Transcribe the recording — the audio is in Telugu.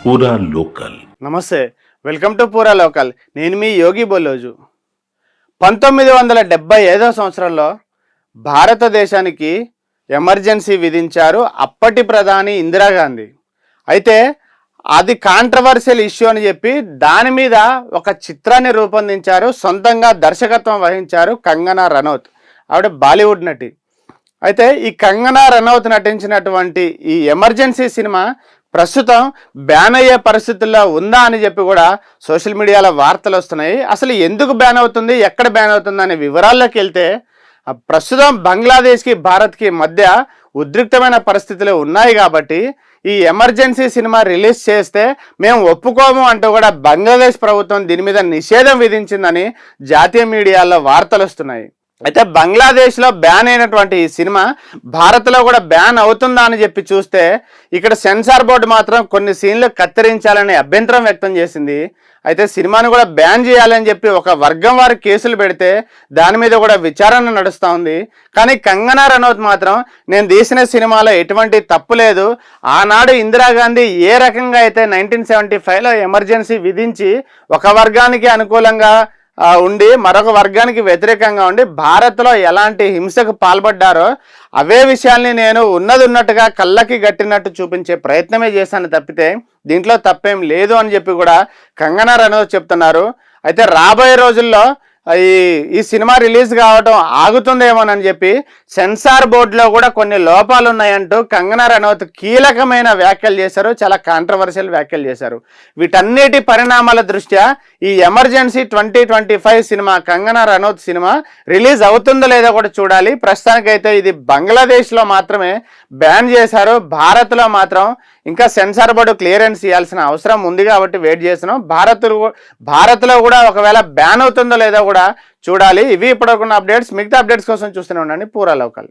పూరా లోకల్. నమస్తే, వెల్కమ్ టు పూరా లోకల్. నేను మీ యోగి బొల్లోజు. 1975వ సంవత్సరంలో భారతదేశానికి ఎమర్జెన్సీ విధించారు అప్పటి ప్రధాని ఇందిరాగాంధీ. అయితే అది కాంట్రవర్షియల్ ఇష్యూ అని చెప్పి దాని మీద ఒక చిత్రాన్ని రూపొందించారు. సొంతంగా దర్శకత్వం వహించారు కంగనా రనౌత్. ఆవిడ బాలీవుడ్ నటి. అయితే ఈ కంగనా రనౌత్ నటించినటువంటి ఈ ఎమర్జెన్సీ సినిమా ప్రస్తుతం బ్యాన్ అయ్యే పరిస్థితుల్లో ఉందా అని చెప్పి కూడా సోషల్ మీడియాలో వార్తలు వస్తున్నాయి. అసలు ఎందుకు బ్యాన్ అవుతుంది, ఎక్కడ బ్యాన్ అవుతుంది అనే వివరాల్లోకి వెళ్తే ప్రస్తుతం బంగ్లాదేశ్కి భారత్కి మధ్య ఉద్రిక్తమైన పరిస్థితులు ఉన్నాయి కాబట్టి ఈ ఎమర్జెన్సీ సినిమా రిలీజ్ చేస్తే మేము ఒప్పుకోము అంటూ కూడా బంగ్లాదేశ్ ప్రభుత్వం దీని మీద నిషేధం విధించిందని జాతీయ మీడియాలో వార్తలు వస్తున్నాయి. అయితే బంగ్లాదేశ్లో బ్యాన్ అయినటువంటి ఈ సినిమా భారత్లో కూడా బ్యాన్ అవుతుందా అని చెప్పి చూస్తే ఇక్కడ సెన్సార్ బోర్డు మాత్రం కొన్ని సీన్లు కత్తిరించాలని అభ్యంతరం వ్యక్తం చేసింది. అయితే సినిమాను కూడా బ్యాన్ చేయాలని చెప్పి ఒక వర్గం వారు కేసులు పెడితే దాని మీద కూడా విచారణ నడుస్తూ ఉంది. కానీ కంగనా రనౌత్ మాత్రం నేను తీసిన సినిమాలో ఎటువంటి తప్పు లేదు, ఆనాడు ఇందిరాగాంధీ ఏ రకంగా అయితే 1975లో ఎమర్జెన్సీ విధించి ఒక వర్గానికి అనుకూలంగా ఉండి మరొక వర్గానికి వ్యతిరేకంగా ఉండి భారత్లో ఎలాంటి హింసకు పాల్పడ్డారో అవే విషయాల్ని నేను ఉన్నట్టుగా కళ్ళకి గట్టినట్టు చూపించే ప్రయత్నమే చేశాను తప్పితే దీంట్లో తప్పేం లేదు అని చెప్పి కూడా కంగనా రనౌత్ చెప్తున్నారు. అయితే రాబోయే రోజుల్లో ఈ సినిమా రిలీజ్ కావడం ఆగుతుందేమోనని చెప్పి సెన్సార్ బోర్డులో కూడా కొన్ని లోపాలు ఉన్నాయంటూ కంగనా రనౌత్ కీలకమైన వ్యాఖ్యలు చేశారు. చాలా కాంట్రవర్షియల్ వ్యాఖ్యలు చేశారు. వీటన్నిటి పరిణామాల దృష్ట్యా ఈ emergency 2025 cinema Kangana Ranaut cinema release అవుతుందో లేదో కూడా చూడాలి. ప్రస్తుతానికైతే ఇది బంగ్లాదేశ్లో మాత్రమే బ్యాన్ చేశారు. భారత్లో మాత్రం ఇంకా సెన్సార్ బోర్డు క్లియరెన్స్ ఇవ్వాల్సిన అవసరం ఉంది కాబట్టి వెయిట్ చేస్తున్నాం. భారత్లో కూడా ఒకవేళ బ్యాన్ అవుతుందో లేదో కూడా చూడాలి. ఇవి ఇప్పటివరకు అప్డేట్స్. మిగతా అప్డేట్స్ కోసం చూస్తూనే ఉండండి పూరా లోకల్.